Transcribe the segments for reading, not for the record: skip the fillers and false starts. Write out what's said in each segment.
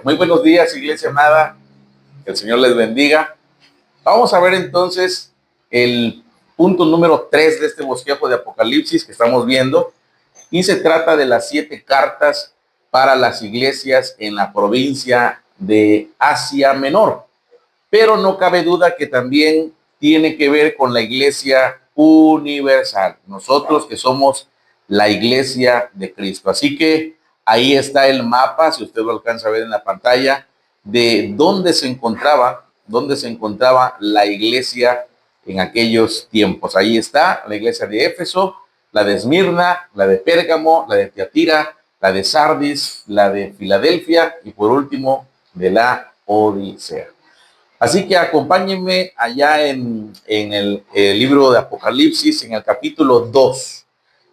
Muy buenos días, iglesia amada. Que el Señor les bendiga. Vamos a ver entonces el punto número 3 de este bosquejo de Apocalipsis que estamos viendo. Y se trata de las 7 cartas para las iglesias en la provincia de Asia Menor. Pero no cabe duda que también tiene que ver con la iglesia universal. Nosotros que somos la iglesia de Cristo. Así que ahí está el mapa, si usted lo alcanza a ver en la pantalla, de dónde se encontraba la iglesia en aquellos tiempos. Ahí está la iglesia de Éfeso, la de Esmirna, la de Pérgamo, la de Tiatira, la de Sardis, la de Filadelfia y por último de la Odisea. Así que acompáñenme allá en el libro de Apocalipsis, en el capítulo 2.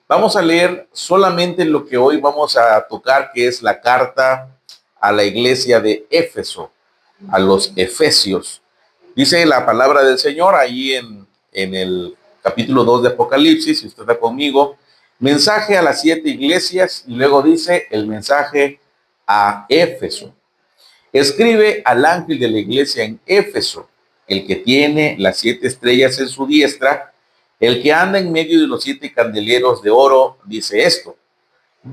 Vamos a leer solamente lo que hoy vamos a tocar, que es la carta a la iglesia de Éfeso, a los Efesios. Dice la palabra del Señor ahí en el capítulo 2 de Apocalipsis, si usted está conmigo, mensaje a las 7 iglesias, y luego dice el mensaje a Éfeso. Escribe al ángel de la iglesia en Éfeso, el que tiene las 7 estrellas en su diestra, el que anda en medio de los 7 candeleros de oro, dice esto: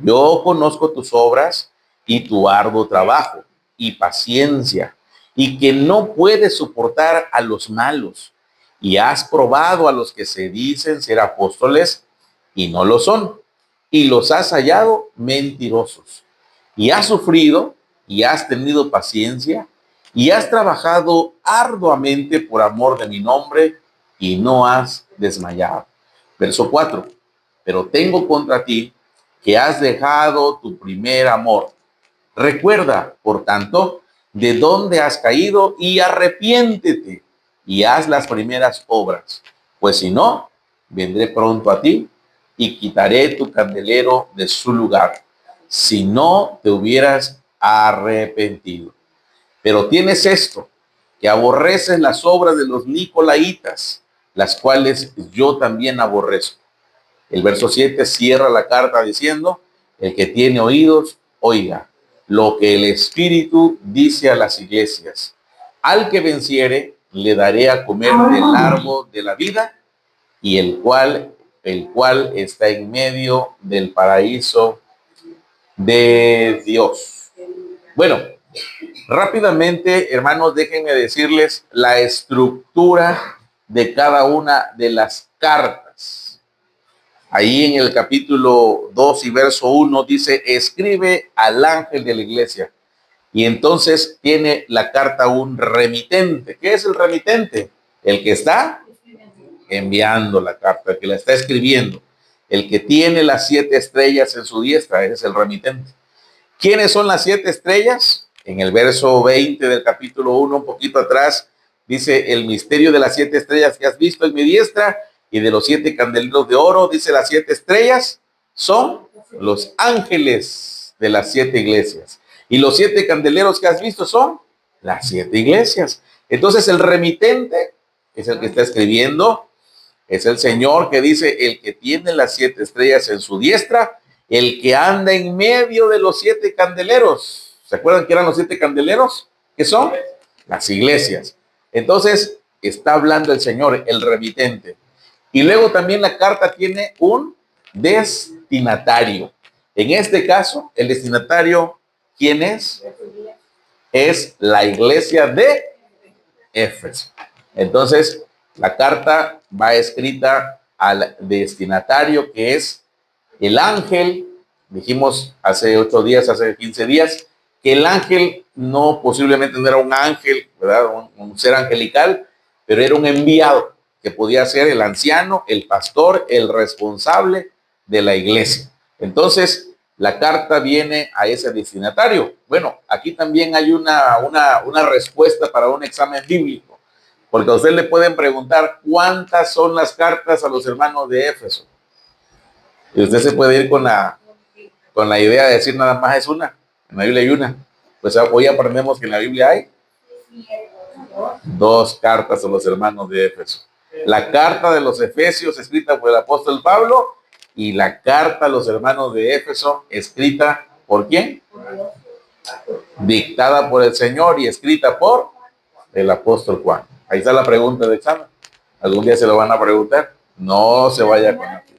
yo conozco tus obras y tu arduo trabajo y paciencia, y que no puedes soportar a los malos, y has probado a los que se dicen ser apóstoles y no lo son, y los has hallado mentirosos, y has sufrido y has tenido paciencia y has trabajado arduamente por amor de mi nombre y no has desmayado. Verso 4. Pero tengo contra ti que has dejado tu primer amor. Recuerda, por tanto, de dónde has caído y arrepiéntete y haz las primeras obras. Pues si no, vendré pronto a ti y quitaré tu candelero de su lugar, si no te hubieras arrepentido. Pero tienes esto, que aborreces las obras de los nicolaitas, las cuales yo también aborrezco. El verso 7 cierra la carta diciendo: el que tiene oídos, oiga lo que el Espíritu dice a las iglesias. Al que venciere, le daré a comer del árbol de la vida, y el cual está en medio del paraíso de Dios. Bueno, rápidamente, hermanos, déjenme decirles la estructura de cada una de las cartas. Ahí en el capítulo 2 y verso 1 dice: escribe al ángel de la iglesia. Y entonces tiene la carta un remitente. ¿Qué es el remitente? El que está enviando la carta, el que la está escribiendo. El que tiene las 7 estrellas en su diestra, ese es el remitente. ¿Quiénes son las 7 estrellas? En el verso 20 del capítulo 1, un poquito atrás, dice: el misterio de las 7 estrellas que has visto en mi diestra y de los 7 candeleros de oro, dice: las 7 estrellas son los ángeles de las 7 iglesias. Y los 7 candeleros que has visto son las 7 iglesias. Entonces el remitente es el que está escribiendo, es el Señor que dice: el que tiene las 7 estrellas en su diestra, el que anda en medio de los 7 candeleros. ¿Se acuerdan que eran los 7 candeleros? ¿Qué son? Las iglesias. Entonces está hablando el Señor, el remitente. Y luego también la carta tiene un destinatario. En este caso, el destinatario, ¿quién es? Es la iglesia de Éfeso. Entonces, la carta va escrita al destinatario, que es el ángel. Dijimos hace 8 días, hace 15 días, que el ángel posiblemente no era un ángel, ¿verdad? Un ser angelical, pero era un enviado, que podía ser el anciano, el pastor, el responsable de la iglesia. Entonces, la carta viene a ese destinatario. Bueno, aquí también hay una respuesta para un examen bíblico, porque a usted le pueden preguntar cuántas son las cartas a los hermanos de Éfeso. Y usted se puede ir con la idea de decir nada más es una. En la Biblia hay una. Pues hoy aprendemos que en la Biblia hay 2 cartas a los hermanos de Éfeso. La carta de los Efesios escrita por el apóstol Pablo y la carta a los hermanos de Éfeso escrita ¿por quién? dictada por el Señor y escrita por el apóstol Juan. Ahí está la pregunta de examen. ¿Algún día se lo van a preguntar? No se vaya con aquí.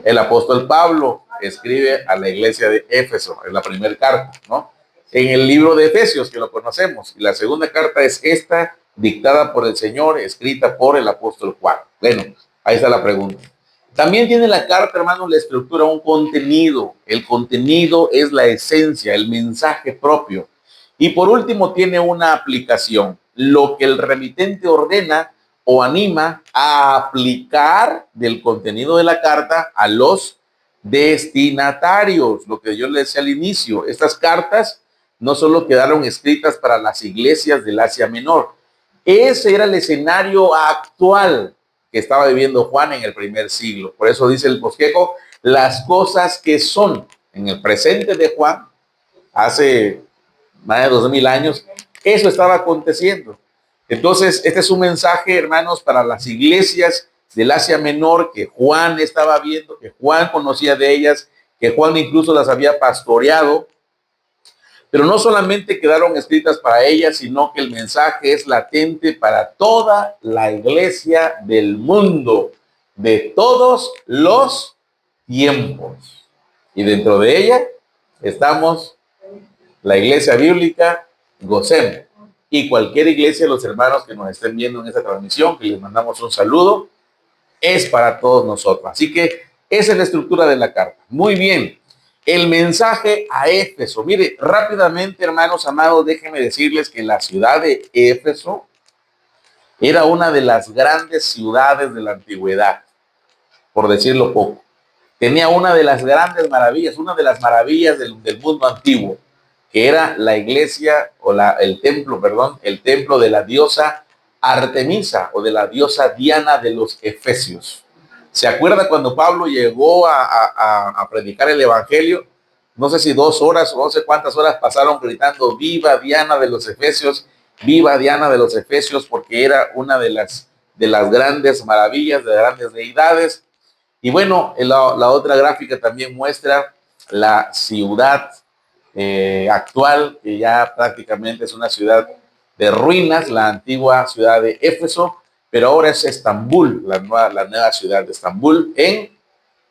El apóstol Pablo escribe a la iglesia de Éfeso, en la primera carta, ¿no? En el libro de Efesios, que lo conocemos, y la segunda carta es esta, dictada por el Señor, escrita por el apóstol Juan. Bueno, ahí está la pregunta. También tiene la carta, hermanos, la estructura, un contenido. El contenido es la esencia, el mensaje propio. Y por último, tiene una aplicación, lo que el remitente ordena o anima a aplicar del contenido de la carta a los destinatarios, lo que yo les decía al inicio. Estas cartas no solo quedaron escritas para las iglesias del Asia Menor, ese era el escenario actual que estaba viviendo Juan en el primer siglo. Por eso dice el bosquejo, las cosas que son en el presente de Juan, hace más de 2000 años, eso estaba aconteciendo. Entonces, este es un mensaje, hermanos, para las iglesias del Asia Menor que Juan estaba viendo, que Juan conocía de ellas, que Juan incluso las había pastoreado. Pero no solamente quedaron escritas para ellas, sino que el mensaje es latente para toda la iglesia del mundo, de todos los tiempos. Y dentro de ella estamos la iglesia bíblica Gosem y cualquier iglesia, los hermanos que nos estén viendo en esta transmisión, que les mandamos un saludo, es para todos nosotros. Así que esa es la estructura de la carta. Muy bien. El mensaje a Éfeso. Mire, rápidamente, hermanos amados, déjenme decirles que la ciudad de Éfeso era una de las grandes ciudades de la antigüedad, por decirlo poco. Tenía una de las grandes maravillas, una de las maravillas del mundo antiguo, que era la iglesia, o el templo de la diosa Artemisa, o de la diosa Diana de los Efesios. ¿Se acuerda cuando Pablo llegó a predicar el evangelio? No sé si 2 horas o no sé cuántas horas pasaron gritando, viva Diana de los Efesios, viva Diana de los Efesios, porque era una de las grandes maravillas, de las grandes deidades. Y bueno, la otra gráfica también muestra la ciudad actual, que ya prácticamente es una ciudad de ruinas, la antigua ciudad de Éfeso, pero ahora es Estambul, la nueva ciudad de Estambul en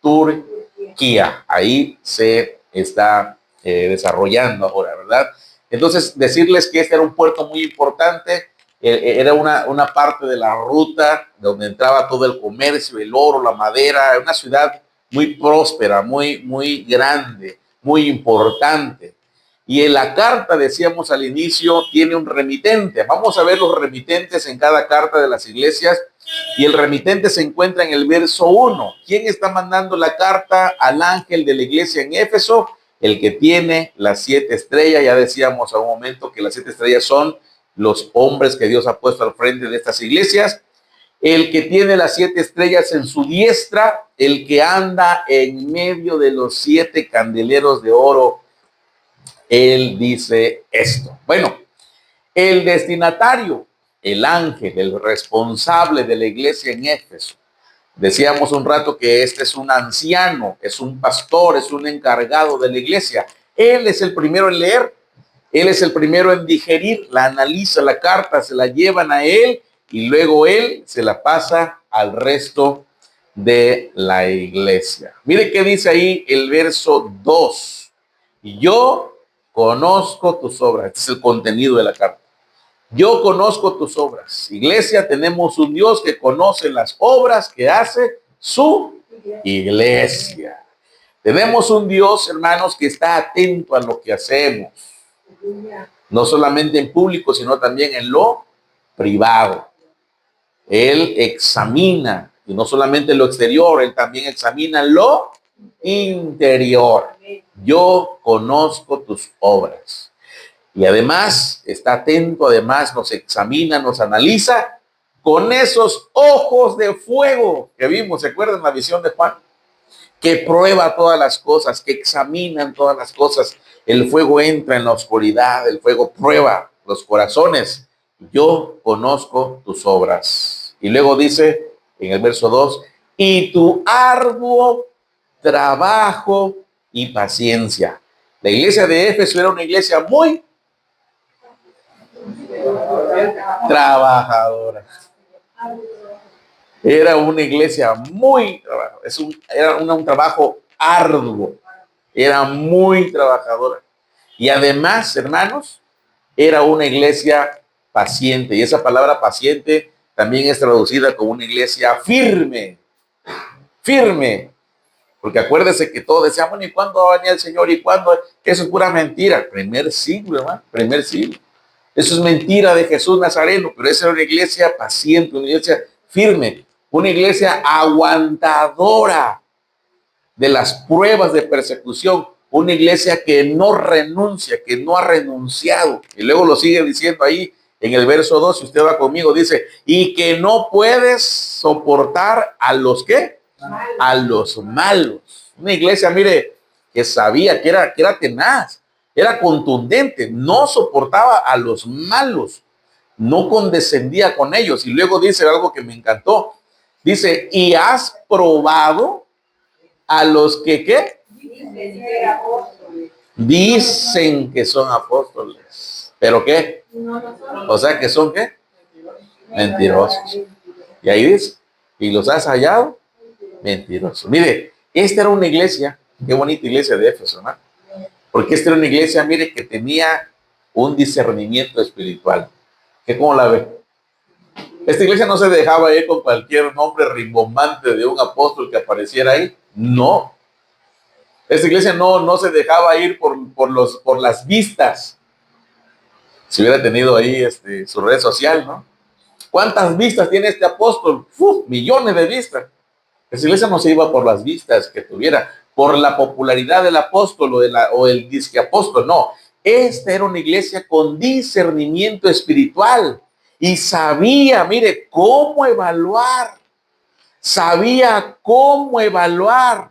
Turquía. Ahí se está desarrollando ahora, ¿verdad? Entonces, decirles que este era un puerto muy importante, era una parte de la ruta donde entraba todo el comercio, el oro, la madera, una ciudad muy próspera, muy grande, muy importante. Y en la carta, decíamos al inicio, tiene un remitente. Vamos a ver los remitentes en cada carta de las iglesias. Y el remitente se encuentra en el verso 1. ¿Quién está mandando la carta al ángel de la iglesia en Éfeso? El que tiene las 7 estrellas. Ya decíamos a un momento que las 7 estrellas son los hombres que Dios ha puesto al frente de estas iglesias. El que tiene las 7 estrellas en su diestra, el que anda en medio de los 7 candeleros de oro. Él dice esto. Bueno, el destinatario, el ángel, el responsable de la iglesia en Éfeso. Decíamos un rato que este es un anciano, es un pastor, es un encargado de la iglesia. Él es el primero en leer, él es el primero en digerir, la analiza la carta, se la llevan a él y luego él se la pasa al resto de la iglesia. Mire qué dice ahí el verso 2. Y yo conozco tus obras. Este es el contenido de la carta. Yo conozco tus obras. Iglesia, tenemos un Dios que conoce las obras que hace su iglesia. Tenemos un Dios, hermanos, que está atento a lo que hacemos. No solamente en público, sino también en lo privado. Él examina, y no solamente lo exterior, él también examina lo interior. Yo conozco tus obras. Y además está atento, además nos examina, nos analiza con esos ojos de fuego que vimos, ¿se acuerdan la visión de Juan? Que prueba todas las cosas, que examinan todas las cosas. El fuego entra en la oscuridad, el fuego prueba los corazones. Yo conozco tus obras. Y luego dice en el verso 2, y tu arduo trabajo y paciencia. La iglesia de Éfeso era una iglesia muy trabajadora. Era una iglesia muy trabajadora. Era un trabajo arduo. Era muy trabajadora. Y además, hermanos, era una iglesia paciente. Y esa palabra paciente también es traducida como una iglesia firme. Firme. Porque acuérdese que todos decían, bueno, ¿y cuándo va a venir el Señor? ¿Y cuándo? Eso es pura mentira. Primer siglo, hermano. Primer siglo. Eso es mentira de Jesús Nazareno. Pero esa era una iglesia paciente, una iglesia firme. Una iglesia aguantadora de las pruebas de persecución. Una iglesia que no renuncia, que no ha renunciado. Y luego lo sigue diciendo ahí en el verso 2, si usted va conmigo, dice, y que no puedes soportar a los ¿qué? A los malos. Una iglesia, mire, que sabía que era tenaz, era contundente, no soportaba a los malos, no condescendía con ellos. Y luego dice algo que me encantó. Dice, y has probado a los que ¿qué? Dicen que son apóstoles. ¿Pero qué? O sea, que son ¿qué? Mentirosos. Y ahí dice, y los has hallado mentirosos. Mire, esta era una iglesia, qué bonita iglesia de Éfeso, ¿no? Porque esta era una iglesia, mire, que tenía un discernimiento espiritual. ¿Qué cómo la ve? Esta iglesia no se dejaba ir con cualquier nombre rimbombante de un apóstol que apareciera ahí. No. Esta iglesia no se dejaba ir por las vistas. Si hubiera tenido ahí su red social, ¿no? ¿Cuántas vistas tiene este apóstol? Millones de vistas. Esta iglesia no se iba por las vistas que tuviera, por la popularidad del apóstol o el disque apóstol, no. Esta era una iglesia con discernimiento espiritual y sabía, mire, cómo evaluar. Sabía cómo evaluar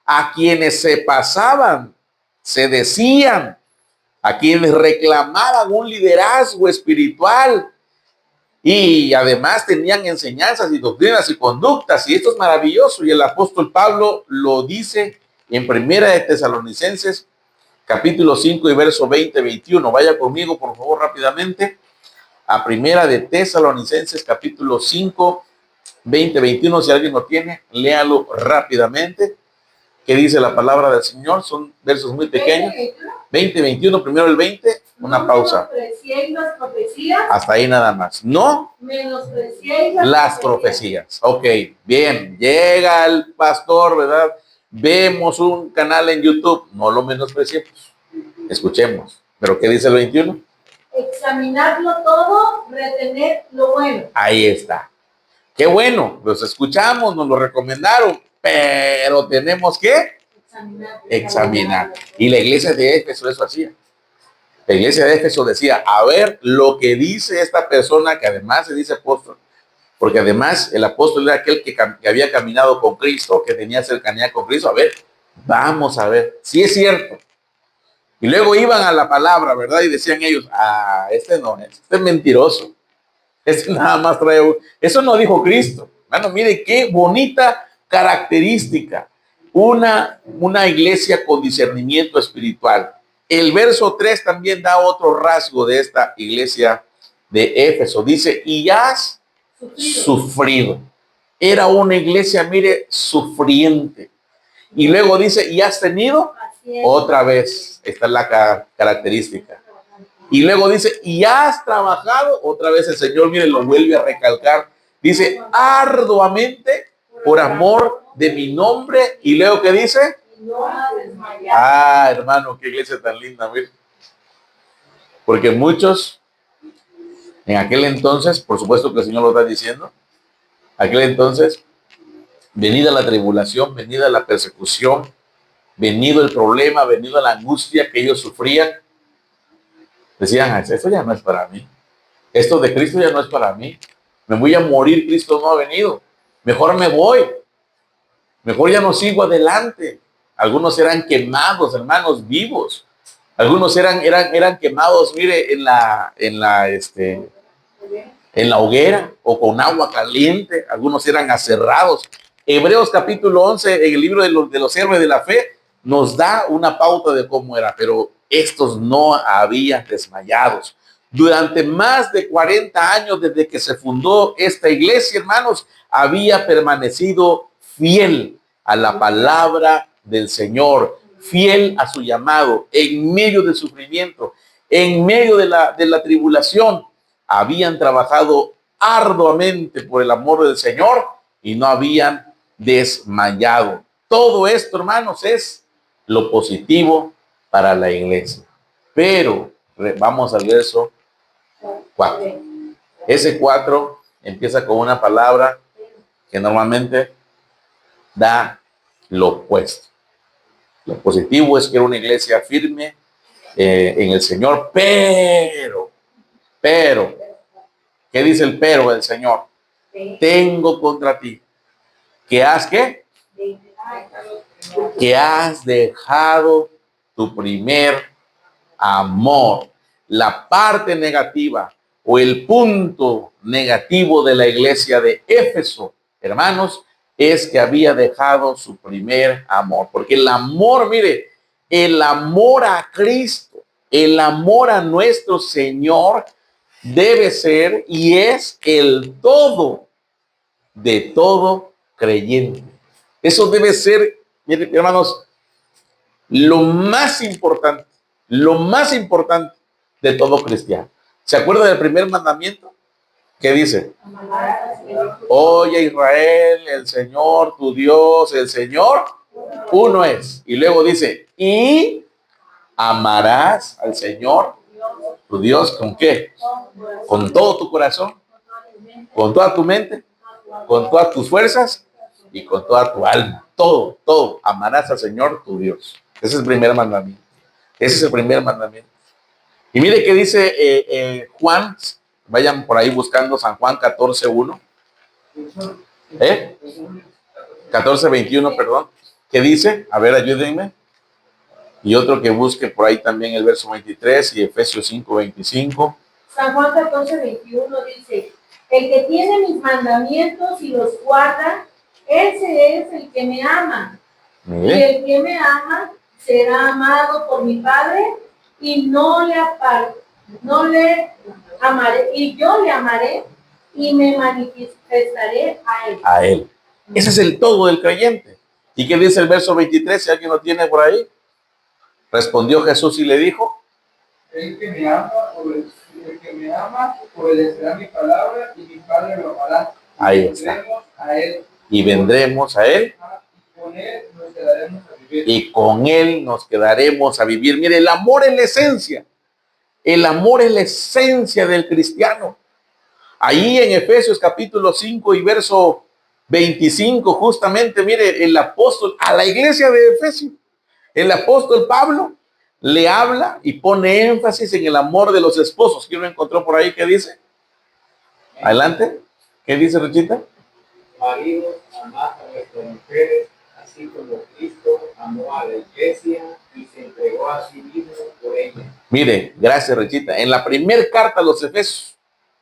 a quienes se pasaban, se decían, a quienes reclamaban un liderazgo espiritual y además tenían enseñanzas y doctrinas y conductas, y esto es maravilloso. Y el apóstol Pablo lo dice en Primera de Tesalonicenses, capítulo 5 y verso 20-21. Vaya conmigo, por favor, rápidamente, a Primera de Tesalonicenses, capítulo 5, 20-21. Si alguien lo tiene, léalo rápidamente. ¿Qué dice la palabra del Señor? Son versos muy pequeños. 20-21, primero el 20, una pausa. Hasta ahí nada más. No menospreciéis las profecías. Ok, bien. Llega el pastor, ¿verdad? Vemos un canal en YouTube. No lo menospreciemos. Escuchemos. ¿Pero qué dice el 21? Examinarlo todo, retener lo bueno. Ahí está. Qué bueno. Los escuchamos, nos lo recomendaron. Pero tenemos que examinar. Y la iglesia de Éfeso eso hacía. La iglesia de Éfeso decía, a ver lo que dice esta persona que además se dice apóstol. Porque además el apóstol era aquel que había caminado con Cristo, que tenía cercanía con Cristo. A ver, vamos a ver si es cierto. Y luego iban a la palabra, ¿verdad? Y decían ellos, este no es, este es mentiroso. Este nada más trae... Eso no dijo Cristo. Hermano, mire qué bonita característica, una iglesia con discernimiento espiritual. El verso 3 también da otro rasgo de esta iglesia de Éfeso. Dice, y has sufrido. Era una iglesia, mire, sufriente. Y luego dice, y has tenido otra vez. Esta es la característica. Y luego dice, y has trabajado. Otra vez el Señor, mire, lo vuelve a recalcar. Dice, arduamente por amor de mi nombre. Y luego, ¿qué dice? Hermano, qué iglesia tan linda, mire. Porque muchos, en aquel entonces, por supuesto que el Señor lo está diciendo, aquel entonces, venida la tribulación, venida la persecución, venido el problema, venido la angustia que ellos sufrían, decían, esto ya no es para mí. Esto de Cristo ya no es para mí. Me voy a morir, Cristo no ha venido. Mejor me voy. Mejor ya no sigo adelante. Algunos eran quemados, hermanos, vivos. Algunos eran quemados, mire, en la hoguera o con agua caliente. Algunos eran aserrados. Hebreos capítulo 11, en el libro de los héroes de la fe, nos da una pauta de cómo era, pero estos no habían desmayado. Durante más de 40 años desde que se fundó esta iglesia, hermanos, había permanecido fiel a la palabra del Señor, fiel a su llamado, en medio del sufrimiento, en medio de la tribulación. Habían trabajado arduamente por el amor del Señor y no habían desmayado. Todo esto, hermanos, es lo positivo para la iglesia. Pero vamos al verso 4. Ese 4 empieza con una palabra que normalmente da lo opuesto. Lo positivo es que era una iglesia firme en el Señor, pero, ¿qué dice el pero del Señor? Tengo contra ti que has, ¿qué? Que has dejado tu primer amor. La parte negativa o el punto negativo de la iglesia de Éfeso, hermanos, es que había dejado su primer amor. Porque el amor, mire, el amor a Cristo, el amor a nuestro Señor debe ser y es el todo de todo creyente. Eso debe ser, miren, hermanos, lo más importante de todo cristiano. ¿Se acuerda del primer mandamiento? ¿Qué dice? Oye Israel, el Señor, tu Dios, el Señor, uno es. Y luego dice, y amarás al Señor, tu Dios, ¿con qué? Con todo tu corazón, con toda tu mente, con todas tus fuerzas y con toda tu alma. Todo, todo. Amarás al Señor, tu Dios. Ese es el primer mandamiento. Ese es el primer mandamiento. Y mire qué dice Juan, vayan por ahí buscando San Juan 14:1. 14:21, perdón. ¿Qué dice? A ver, ayúdenme. Y otro que busque por ahí también el verso 23 y Efesios 5:25. San Juan 14:21 dice, el que tiene mis mandamientos y los guarda, ese es el que me ama. Mire. Y el que me ama será amado por mi Padre y no le amaré, y yo le amaré y me manifestaré a él. A él. Ese es el todo del creyente. ¿Y qué dice el verso 23? Si alguien lo tiene por ahí. Respondió Jesús y le dijo, el que me ama obedecerá mi palabra y mi Padre lo amará. Ahí está. Y vendremos a él. Y con él nos quedaremos a vivir. Mire, el amor es la esencia. El amor es la esencia del cristiano. Ahí en Efesios capítulo 5 y verso 25, justamente, mire, el apóstol a la iglesia de Efesios, el apóstol Pablo le habla y pone énfasis en el amor de los esposos. ¿Quién lo encontró por ahí? ¿Qué dice? Adelante. ¿Qué dice, Richita? Maridos, amad a vuestras mujeres, así como Cristo amó a la iglesia y se entregó a sí mismo por ella. Mire, gracias, Richita. En la primera carta a los Efesios,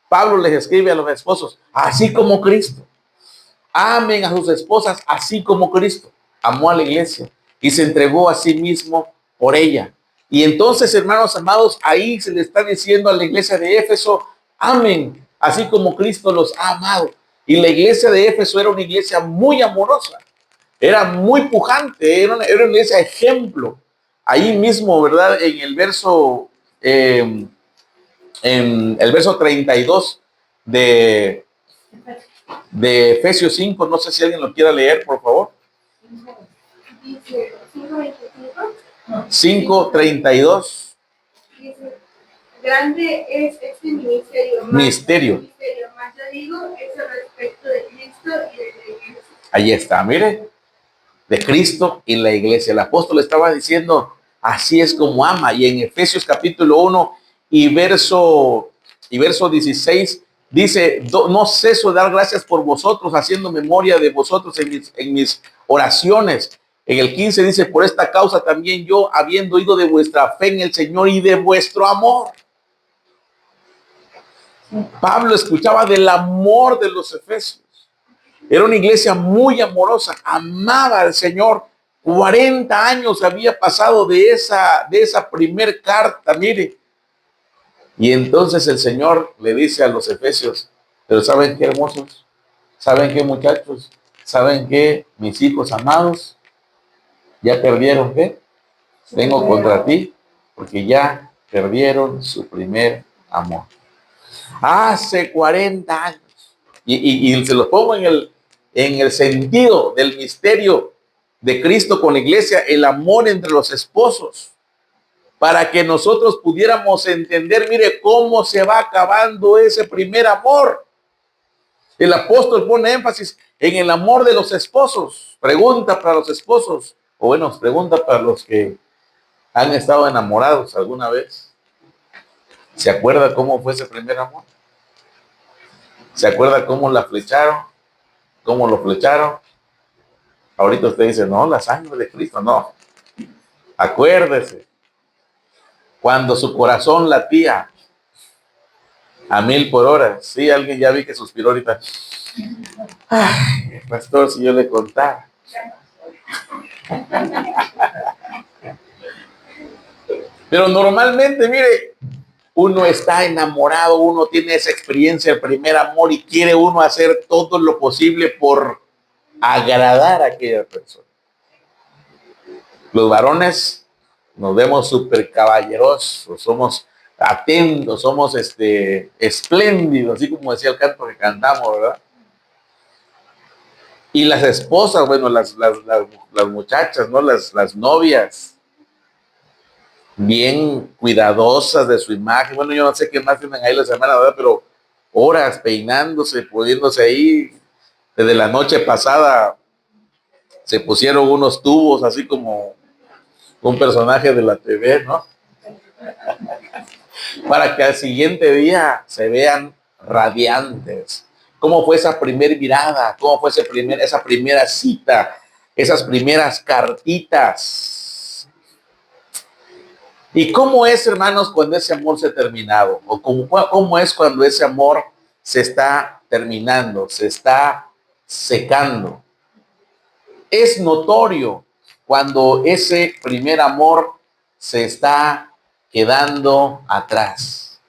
Pablo les escribe a los esposos, así como Cristo. Amen a sus esposas, así como Cristo amó a la iglesia y se entregó a sí mismo por ella. Y entonces, hermanos amados, ahí se le está diciendo a la iglesia de Éfeso, amen, así como Cristo los ha amado. Y la iglesia de Éfeso era una iglesia muy amorosa, era muy pujante, era una iglesia ejemplo. Ahí mismo, ¿verdad? En el verso 32 de Efesios 5, no sé si alguien lo quiera leer, por favor. 5:32. Grande es este misterio. Misterio. Más yo digo, es el respecto de Cristo y de la iglesia. Ahí está, mire, de Cristo y la iglesia. El apóstol estaba diciendo, así es como ama. Y en Efesios capítulo 1 y verso 16 dice, no ceso de dar gracias por vosotros, haciendo memoria de vosotros en mis oraciones. En el 15 dice, por esta causa también yo, habiendo oído de vuestra fe en el Señor y de vuestro amor. Pablo escuchaba del amor de los efesios. Era una iglesia muy amorosa, amaba al Señor, 40 años había pasado de esa primer carta, mire. Y entonces el Señor le dice a los efesios, pero ¿saben qué, hermosos? ¿Saben qué, muchachos? ¿Saben qué, mis hijos amados? Ya perdieron, ¿qué? Vengo contra ti, porque ya perdieron su primer amor. Hace 40 años. Y se los pongo en el sentido del misterio de Cristo con la iglesia, el amor entre los esposos, para que nosotros pudiéramos entender, mire, cómo se va acabando ese primer amor. El apóstol pone énfasis en el amor de los esposos. Pregunta para los esposos, o bueno, pregunta para los que han estado enamorados alguna vez. ¿Se acuerda cómo fue ese primer amor? ¿Se acuerda cómo la flecharon? ¿Cómo lo flecharon? Ahorita usted dice, no, la sangre de Cristo, no. Acuérdese, cuando su corazón latía a 1000 por hora. Sí, alguien ya vi que suspiró ahorita. Ay, pastor, si yo le contara. Pero normalmente, mire, uno está enamorado, uno tiene esa experiencia, el primer amor, y quiere uno hacer todo lo posible por agradar a aquella persona. Los varones nos vemos súper caballerosos, somos atentos, somos espléndidos, así como decía el canto que cantamos, ¿verdad? Y las esposas, bueno, las muchachas, ¿no? Las novias, bien cuidadosas de su imagen. Bueno, yo no sé qué más tienen ahí las hermanas, ¿verdad? Pero horas peinándose, poniéndose ahí. Desde la noche pasada se pusieron unos tubos, así como un personaje de la TV, ¿no? Para que al siguiente día se vean radiantes. ¿Cómo fue esa primera mirada? ¿Cómo fue esa primera cita? Esas primeras cartitas. ¿Y cómo es, hermanos, cuando ese amor se ha terminado? ¿O cómo es cuando ese amor se está terminando, se está secando? Es notorio cuando ese primer amor se está quedando atrás.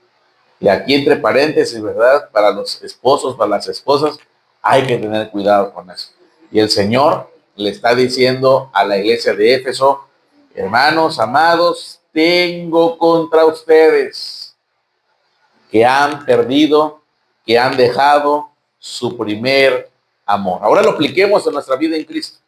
Y aquí entre paréntesis, ¿verdad? Para los esposos, para las esposas, hay que tener cuidado con eso. Y el Señor le está diciendo a la iglesia de Éfeso, hermanos amados, tengo contra ustedes que han perdido, que han dejado su primer amor. Ahora lo apliquemos en nuestra vida en Cristo.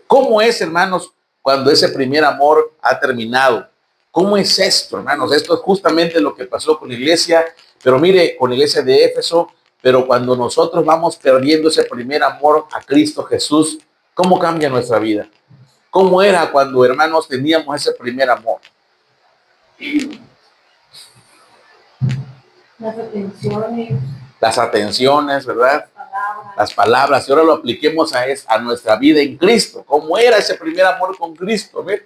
¿Cómo es, hermanos, cuando ese primer amor ha terminado? ¿Cómo es esto, hermanos? Esto es justamente lo que pasó con la iglesia, pero mire, con la iglesia de Éfeso, pero cuando nosotros vamos perdiendo ese primer amor a Cristo Jesús, ¿cómo cambia nuestra vida? ¿Cómo era cuando, hermanos, teníamos ese primer amor? Las atenciones, ¿verdad? Las palabras. Y ahora lo apliquemos a nuestra vida en Cristo. ¿Cómo era ese primer amor con Cristo? ¿Ve?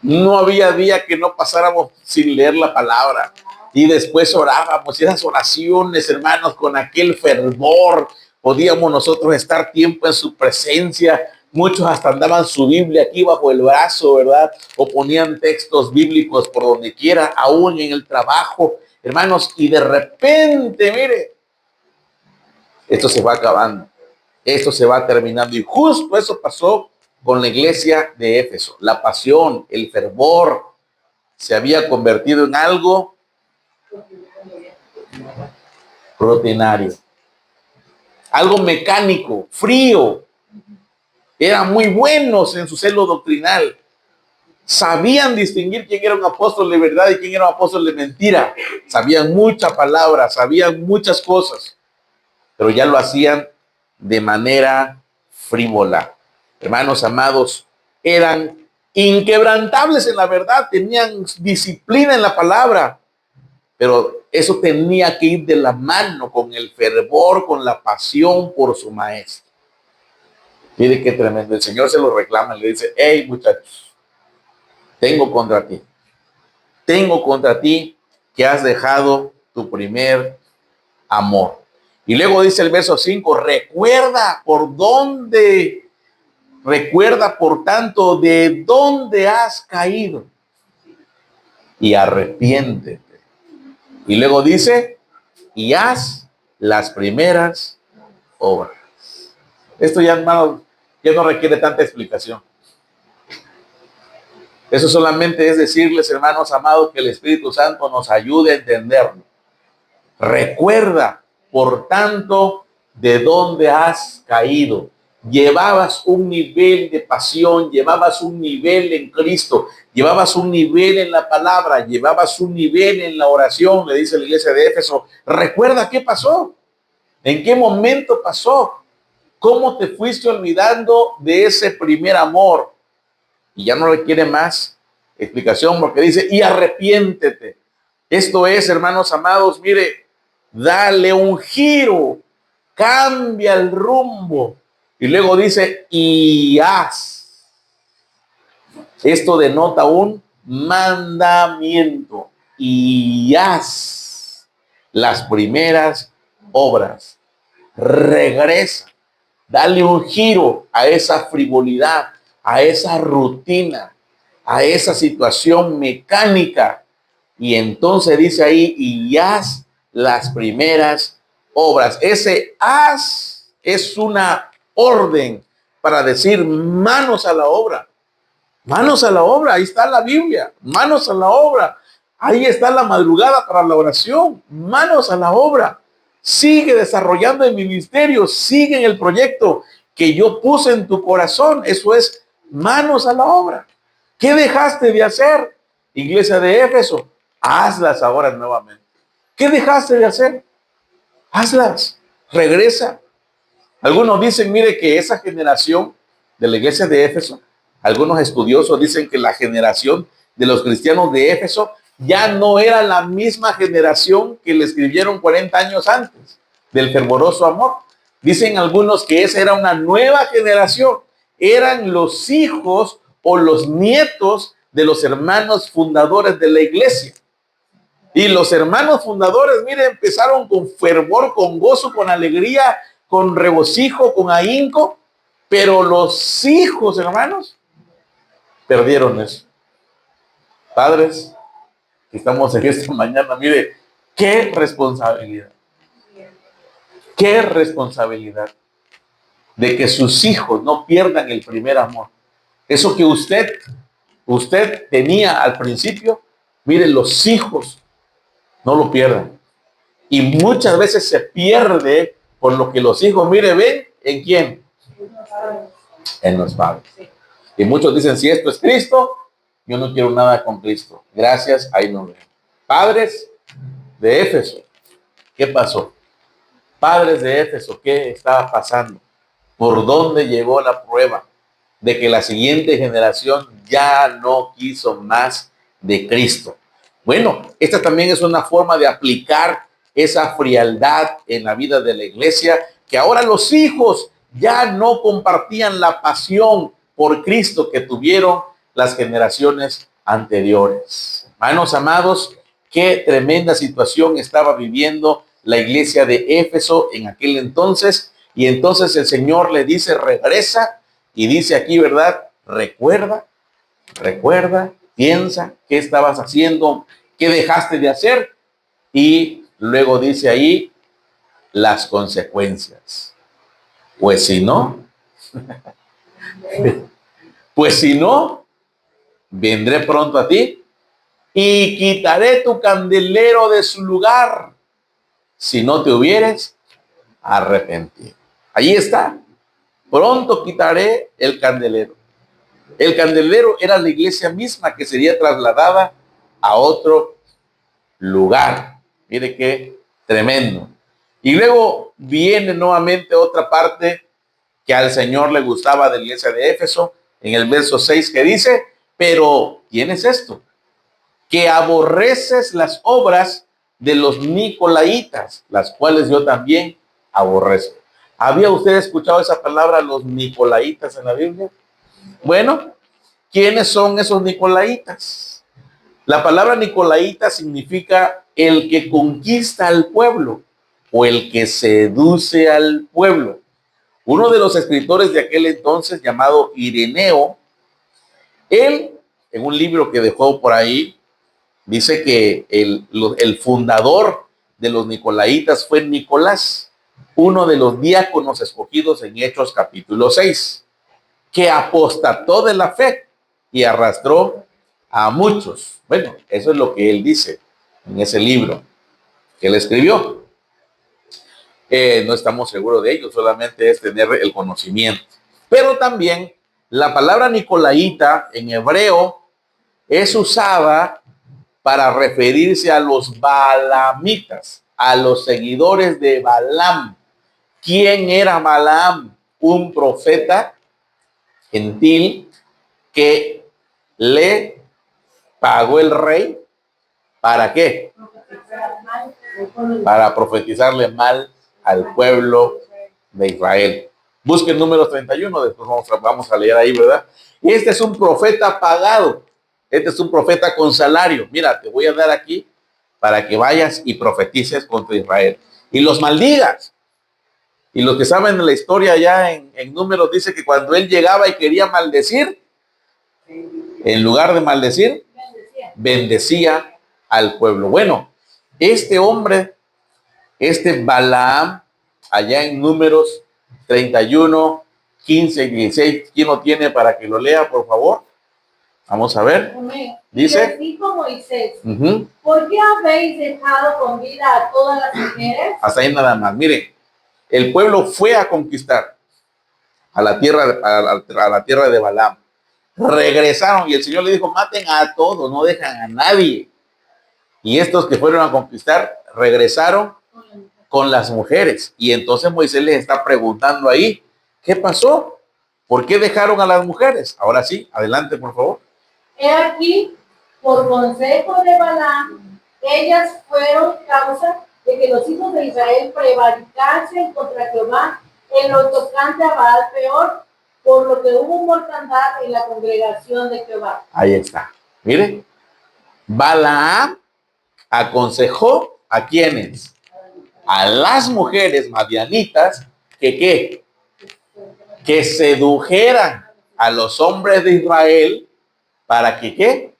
No había día que no pasáramos sin leer la palabra. Y después orábamos. Y esas oraciones, hermanos, con aquel fervor, podíamos nosotros estar tiempo en su presencia. Muchos hasta andaban su Biblia aquí bajo el brazo, ¿verdad? O ponían textos bíblicos por donde quiera, aún en el trabajo, hermanos. Y de repente, mire, esto se va acabando. Esto se va terminando. Y justo eso pasó con la iglesia de Éfeso. La pasión, el fervor, se había convertido en algo rutinario. Algo mecánico, frío. Eran muy buenos en su celo doctrinal. Sabían distinguir quién era un apóstol de verdad y quién era un apóstol de mentira. Sabían mucha palabra, sabían muchas cosas, pero ya lo hacían de manera frívola. Hermanos amados, eran inquebrantables en la verdad, tenían disciplina en la palabra, pero eso tenía que ir de la mano con el fervor, con la pasión por su maestro. Mire qué tremendo. El Señor se lo reclama y le dice, hey muchachos, tengo contra ti que has dejado tu primer amor. Y luego dice el verso 5, recuerda por tanto de dónde has caído y arrepiéntete. Y luego dice, y haz las primeras obras. Esto ya, hermanos, ya no requiere tanta explicación. Eso solamente es decirles, hermanos amados, que el Espíritu Santo nos ayude a entenderlo. Recuerda, por tanto, de dónde has caído. Llevabas un nivel de pasión, llevabas un nivel en Cristo, llevabas un nivel en la palabra, llevabas un nivel en la oración, le dice la iglesia de Éfeso. Recuerda qué pasó, en qué momento pasó, cómo te fuiste olvidando de ese primer amor. Y ya no requiere más explicación porque dice, y arrepiéntete. Esto es, hermanos amados, mire, dale un giro, cambia el rumbo. Y luego dice, y haz. Esto denota un mandamiento. Y haz las primeras obras. Regresa. Dale un giro a esa frivolidad, a esa rutina, a esa situación mecánica. Y entonces dice ahí, y haz las primeras obras. Ese haz es una orden para decir manos a la obra. Manos a la obra, ahí está la Biblia. Manos a la obra. Ahí está la madrugada para la oración. Manos a la obra. Sigue desarrollando el ministerio, sigue en el proyecto que yo puse en tu corazón. Eso es manos a la obra. ¿Qué dejaste de hacer, iglesia de Éfeso? Hazlas ahora nuevamente. ¿Qué dejaste de hacer? Hazlas. Regresa. Algunos dicen, mire, que esa generación de la iglesia de Éfeso, algunos estudiosos dicen que la generación de los cristianos de Éfeso ya no era la misma generación que le escribieron 40 años antes del fervoroso amor. Dicen algunos que esa era una nueva generación. Eran los hijos o los nietos de los hermanos fundadores de la iglesia. Y los hermanos fundadores, mire, empezaron con fervor, con gozo, con alegría, con regocijo, con ahínco, pero los hijos, hermanos, perdieron eso. Padres, que estamos en esta mañana, mire, qué responsabilidad de que sus hijos no pierdan el primer amor. Eso que usted tenía al principio, mire, los hijos no lo pierdan. Y muchas veces se pierde por lo que los hijos, mire, ven, ¿en quién? En los padres. Y muchos dicen, si esto es Cristo, yo no quiero nada con Cristo. Gracias, ahí no veo. Padres de Éfeso, ¿qué pasó? Padres de Éfeso, ¿qué estaba pasando? ¿Por dónde llegó la prueba de que la siguiente generación ya no quiso más de Cristo? Bueno, esta también es una forma de aplicar esa frialdad en la vida de la iglesia, que ahora los hijos ya no compartían la pasión por Cristo que tuvieron las generaciones anteriores. Hermanos amados, qué tremenda situación estaba viviendo la iglesia de Éfeso en aquel entonces. Y entonces el Señor le dice, regresa, y dice aquí, ¿verdad? Recuerda, piensa qué estabas haciendo, qué dejaste de hacer, y luego dice ahí las consecuencias. Pues si no, vendré pronto a ti y quitaré tu candelero de su lugar si no te hubieres arrepentido. Ahí está. Pronto quitaré el candelero. El candelero era la iglesia misma que sería trasladada a otro lugar. Mire qué tremendo. Y luego viene nuevamente otra parte que al Señor le gustaba de la iglesia de Éfeso, en el verso 6 que dice, pero ¿quién es esto? Que aborreces las obras de los nicolaitas, las cuales yo también aborrezco. ¿Había usted escuchado esa palabra, los nicolaitas, en la Biblia? Bueno, ¿quiénes son esos nicolaitas? La palabra nicolaita significa el que conquista al pueblo, o el que seduce al pueblo. Uno de los escritores de aquel entonces, llamado Ireneo, él, en un libro que dejó por ahí, dice que el fundador de los nicolaitas fue Nicolás, uno de los diáconos escogidos en Hechos capítulo 6, que apostató de la fe y arrastró a muchos. Bueno, eso es lo que él dice en ese libro que él escribió. No estamos seguros de ello, solamente es tener el conocimiento. Pero también la palabra nicolaíta en hebreo es usada para referirse a los balamitas, a los seguidores de Balaam. ¿Quién era Balaam? Un profeta gentil que le pagó el rey. ¿Para qué? Para profetizarle mal al pueblo de Israel. Busquen Números 31, después vamos a leer ahí, ¿verdad? Este es un profeta pagado. Este es un profeta con salario. Mira, te voy a dar aquí para que vayas y profetices contra Israel. Y los maldigas. Y los que saben la historia ya en Números dice que cuando él llegaba y quería maldecir, en lugar de maldecir, bendecía al pueblo. Bueno, este hombre, este Balaam, allá en Números 31, 15 y 16, ¿quién lo tiene para que lo lea, por favor? Vamos a ver. Dice, les dijo Moisés, ¿por qué habéis dejado con vida a todas las mujeres? Hasta ahí nada más. Miren, el pueblo fue a conquistar a la tierra de Balaam. Regresaron y el Señor le dijo, maten a todos, no dejan a nadie. Y estos que fueron a conquistar regresaron con las mujeres. Y entonces Moisés les está preguntando ahí, ¿qué pasó? ¿Por qué dejaron a las mujeres? Ahora sí, adelante, por favor. He aquí, por consejo de Balaam, ellas fueron causa de que los hijos de Israel prevaricasen contra Jehová en lo tocante a Baal peor, por lo que hubo mortandad en la congregación de Jehová. Ahí está. Miren, Balaam aconsejó a quienes, a las mujeres madianitas, que ¿qué? Que sedujeran a los hombres de Israel para que ¿qué?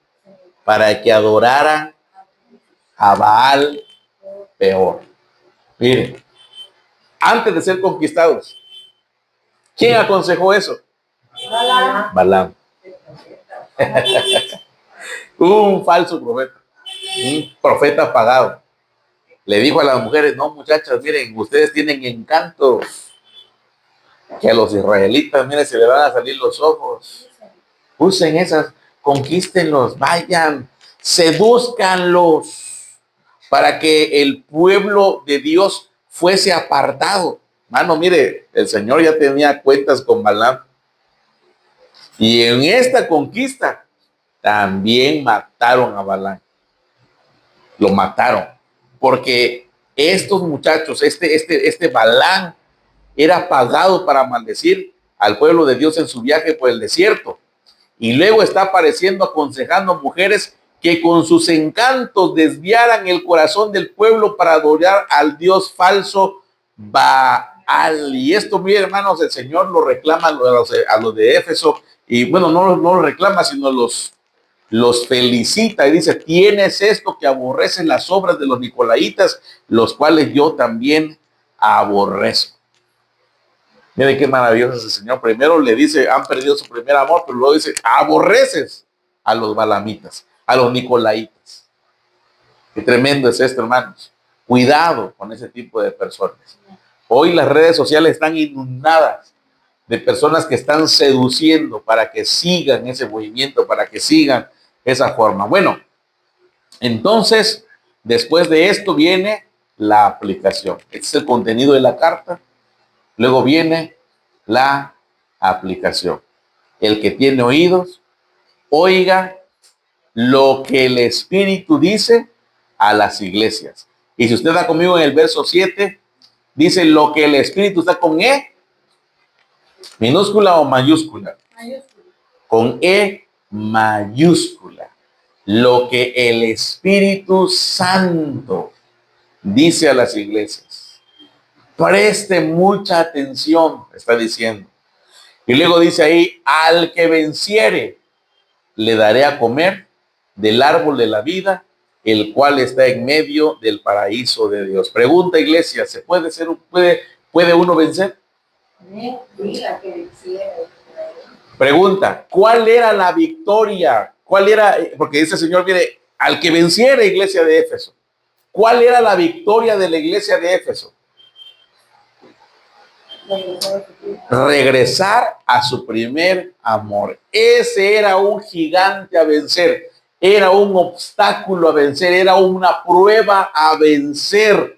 Para que adoraran a Baal peor. Miren, antes de ser conquistados, ¿quién aconsejó eso? Balaam. Un falso profeta, un profeta pagado. Le dijo a las mujeres, no muchachas, miren, ustedes tienen encantos, que a los israelitas, miren, se le van a salir los ojos. Usen esas, conquístenlos, vayan, sedúzcanlos, para que el pueblo de Dios fuese apartado. Mano, mire, el Señor ya tenía cuentas con Balaam. Y en esta conquista también mataron a Balaam. Lo mataron. Porque estos muchachos, este Balaam, era pagado para maldecir al pueblo de Dios en su viaje por el desierto. Y luego está apareciendo aconsejando a mujeres que con sus encantos desviaran el corazón del pueblo para adorar al Dios falso Baal. Y esto, mis hermanos, el Señor lo reclama a los de Éfeso. Y bueno, no lo reclama, sino los felicita y dice, tienes esto que aborrecen las obras de los nicolaitas, los cuales yo también aborrezco. Mire qué maravilloso es el Señor. Primero le dice, han perdido su primer amor, pero luego dice, aborreces a los balamitas, a los nicolaitas. Qué tremendo es esto, hermanos. Cuidado con ese tipo de personas. Hoy las redes sociales están inundadas de personas que están seduciendo para que sigan ese movimiento, para que sigan esa forma. Bueno, entonces, después de esto viene la aplicación. Este es el contenido de la carta. Luego viene la aplicación. El que tiene oídos, oiga lo que el Espíritu dice a las iglesias. Y si usted está conmigo en el verso 7, dice lo que el Espíritu está con E, minúscula o mayúscula. Con E mayúscula. Lo que el Espíritu Santo dice a las iglesias. Preste mucha atención, está diciendo. Y luego dice ahí, al que venciere, le daré a comer del árbol de la vida, el cual está en medio del paraíso de Dios. Pregunta, iglesia, ¿se puede uno vencer? Pregunta, ¿cuál era la victoria? ¿Cuál era? Porque dice el Señor, mire, al que venciere, iglesia de Éfeso. ¿Cuál era la victoria de la iglesia de Éfeso? Regresar a su primer amor. Ese era un gigante a vencer, era un obstáculo a vencer, era una prueba a vencer,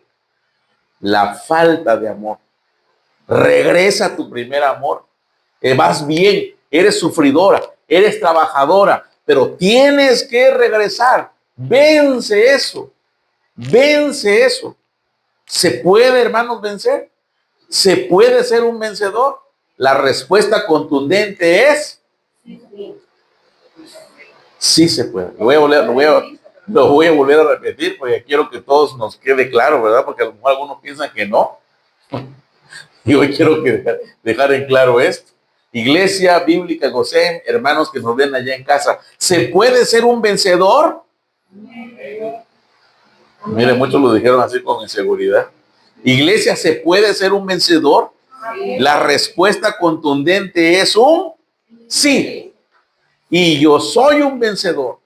la falta de amor. Regresa a tu primer amor. Vas bien, eres sufridora, eres trabajadora, pero tienes que regresar. Vence eso, vence eso. ¿Se puede, hermanos, vencer? ¿Se puede ser un vencedor? La respuesta contundente es sí se puede. Lo voy a volver a repetir porque quiero que todos nos quede claro, ¿verdad? Porque a lo mejor algunos piensan que no. Y hoy quiero dejar en claro esto. Iglesia Bíblica Gosén, hermanos que nos ven allá en casa, ¿se puede ser un vencedor? Mire, muchos lo dijeron así con inseguridad. Iglesia, ¿se puede ser un vencedor? La respuesta contundente es un sí. Y yo soy un vencedor.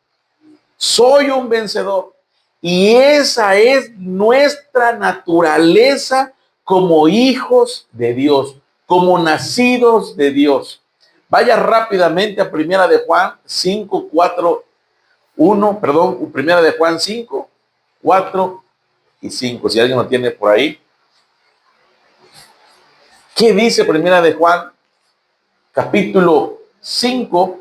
Soy un vencedor. Y esa es nuestra naturaleza como hijos de Dios, como nacidos de Dios. Vaya rápidamente a Primera de Juan 5, 4, 1, perdón, Primera de Juan 5, 4 y 5. Si alguien lo tiene por ahí. ¿Qué dice Primera de Juan? Capítulo 5,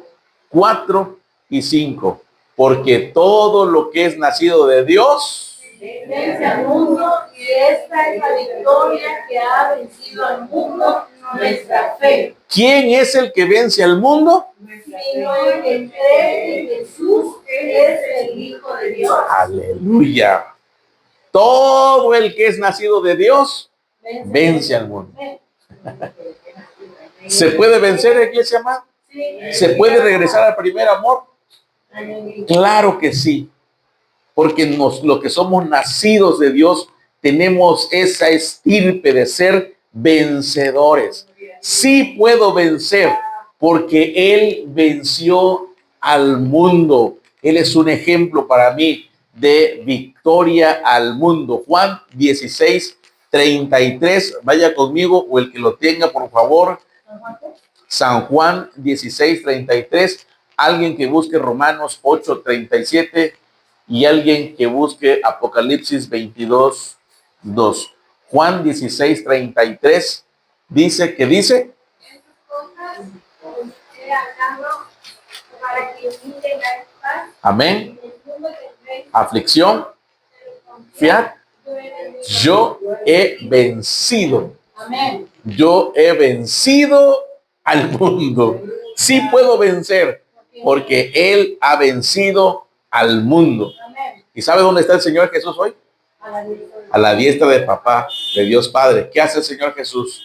4 y 5. Porque todo lo que es nacido de Dios vence al mundo, y esta es la victoria que ha vencido al mundo, nuestra fe. ¿Quién es el que vence al mundo? Sino el que cree que Jesús es el Hijo de Dios. Aleluya. Todo el que es nacido de Dios vence al mundo. ¿Se puede vencer, iglesia amada? ¿Se puede regresar al primer amor? Claro que sí. Porque los que somos nacidos de Dios tenemos esa estirpe de ser vencedores. Sí puedo vencer porque Él venció al mundo. Él es un ejemplo para mí de victoria al mundo. Juan 16, 33. Vaya conmigo, o el que lo tenga, por favor. San Juan 16, 33. Alguien que busque Romanos 8, 37. Y alguien que busque Apocalipsis 22, 2. Juan 16, 33 dice que dice. Amén. Aflicción. Fiat. Yo he vencido. Yo he vencido al mundo. Sí puedo vencer porque Él ha vencido al mundo. ¿Y sabe dónde está el Señor Jesús hoy? A la diestra de papá, de Dios Padre. ¿Qué hace el Señor Jesús?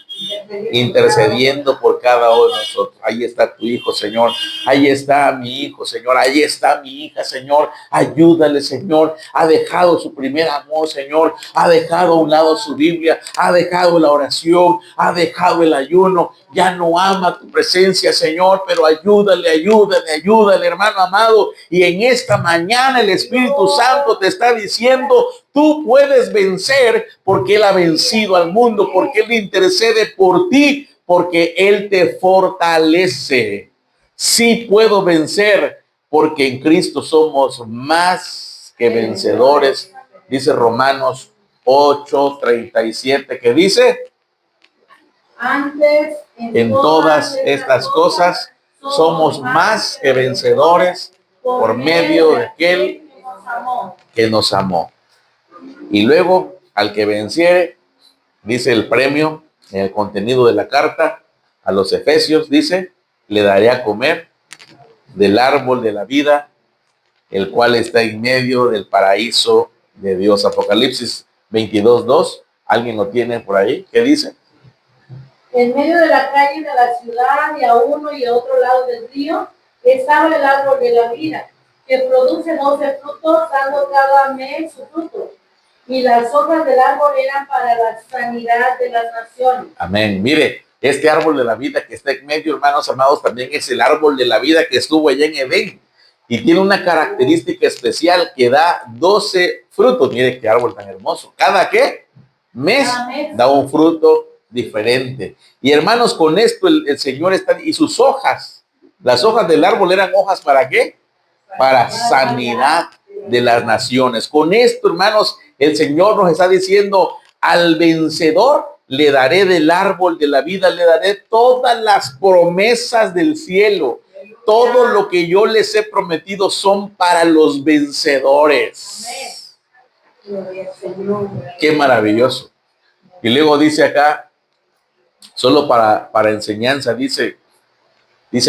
Intercediendo por cada uno de nosotros. Ahí está tu hijo, Señor. Ahí está mi hijo, Señor. Ahí está mi hija, Señor. Ayúdale, Señor. Ha dejado su primer amor, Señor. Ha dejado a un lado su Biblia. Ha dejado la oración. Ha dejado el ayuno. Ya no ama tu presencia, Señor. Pero ayúdale, hermano amado. Y en esta mañana el Espíritu Santo te está diciendo: tú puedes vencer porque Él ha vencido al mundo, porque Él intercede por ti, porque Él te fortalece. Sí puedo vencer porque en Cristo somos más que vencedores. Dice Romanos 8, 37, que dice: antes, en todas estas cosas somos más que vencedores por medio de aquel que nos amó. Y luego, al que venciere, dice el premio en el contenido de la carta a los Efesios, dice: le daré a comer del árbol de la vida, el cual está en medio del paraíso de Dios. Apocalipsis 22, 2. ¿Alguien lo tiene por ahí? ¿Qué dice? En medio de la calle de la ciudad y a uno y a otro lado del río estaba el árbol de la vida, que produce 12 frutos, dando cada mes su fruto. Y las hojas del árbol eran para la sanidad de las naciones. Amén. Mire, este árbol de la vida que está en medio, hermanos amados, también es el árbol de la vida que estuvo allá en Edén. Y tiene una característica especial que da 12 frutos. Mire qué árbol tan hermoso. ¿Cada qué? Mes da un fruto diferente. Y hermanos, con esto el Señor está, y sus hojas, las hojas del árbol eran hojas ¿para qué? Para sanidad de las naciones. Con esto, hermanos, el Señor nos está diciendo, al vencedor le daré del árbol de la vida, le daré todas las promesas del cielo. Todo lo que yo les he prometido son para los vencedores. Qué maravilloso. Y luego dice acá, solo para enseñanza, dice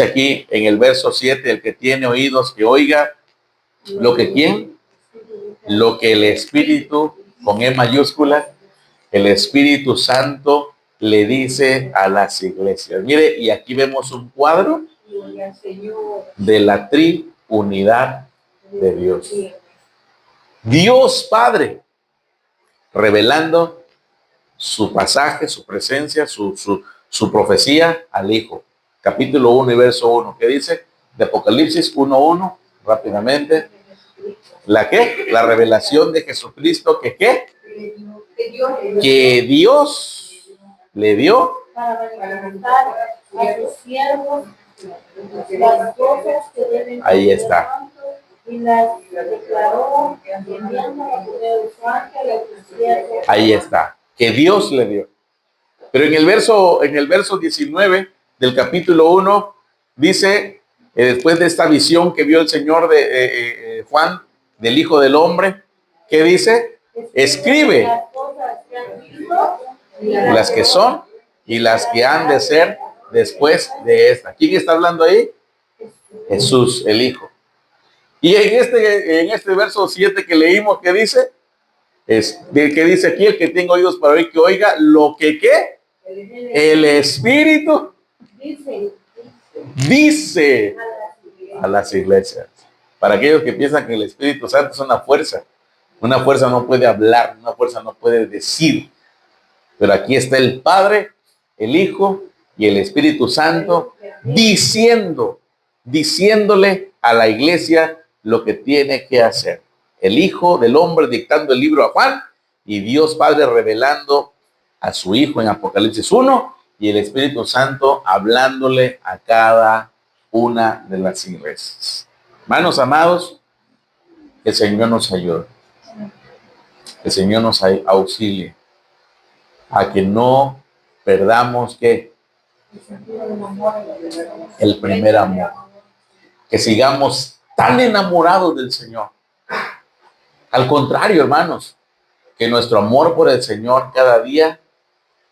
aquí en el verso 7, el que tiene oídos que oiga lo que quién, lo que el Espíritu, con E mayúscula, el Espíritu Santo le dice a las iglesias. Mire, y aquí vemos un cuadro de la triunidad de Dios. Dios Padre, revelando su pasaje, su presencia, su profecía al Hijo. Capítulo 1 y verso 1. ¿Qué dice? De Apocalipsis 1:1, rápidamente. ¿La qué? La revelación de Jesucristo, ¿que qué? Que Dios le dio Para manifestar a sus siervos las cosas que deben. Ahí está. Y las declaró enviando a poder de su ángel a sus siervos. Ahí está. Que Dios le dio. Pero en el verso 19 del capítulo 1 dice, después de esta visión que vio el Señor de Juan, del Hijo del Hombre, ¿qué dice? Escribe las cosas que han visto y las que son y las que han de ser después de esta. ¿Quién está hablando ahí? Jesús, el Hijo. Y en este verso 7 que leímos, ¿qué dice? ¿Qué dice aquí? El que tenga oídos para oír, que oiga lo que ¿qué? El Espíritu dice a las iglesias. Para aquellos que piensan que el Espíritu Santo es una fuerza no puede hablar, una fuerza no puede decir. Pero aquí está el Padre, el Hijo y el Espíritu Santo diciéndole a la iglesia lo que tiene que hacer. El Hijo del Hombre dictando el libro a Juan y Dios Padre revelando a su Hijo en Apocalipsis 1 y el Espíritu Santo hablándole a cada una de las iglesias. Hermanos amados, el Señor nos ayude. El Señor nos auxilie a que no perdamos ¿qué? El primer amor. Que sigamos tan enamorados del Señor. Al contrario, hermanos, que nuestro amor por el Señor cada día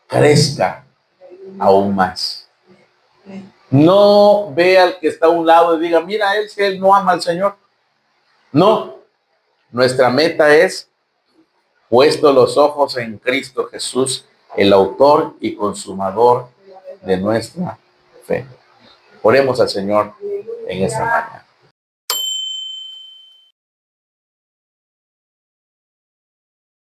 crezca aún más. No vea al que está a un lado y diga, mira, él no ama al Señor. No, nuestra meta es puesto los ojos en Cristo Jesús, el autor y consumador de nuestra fe. Oremos al Señor en esta mañana.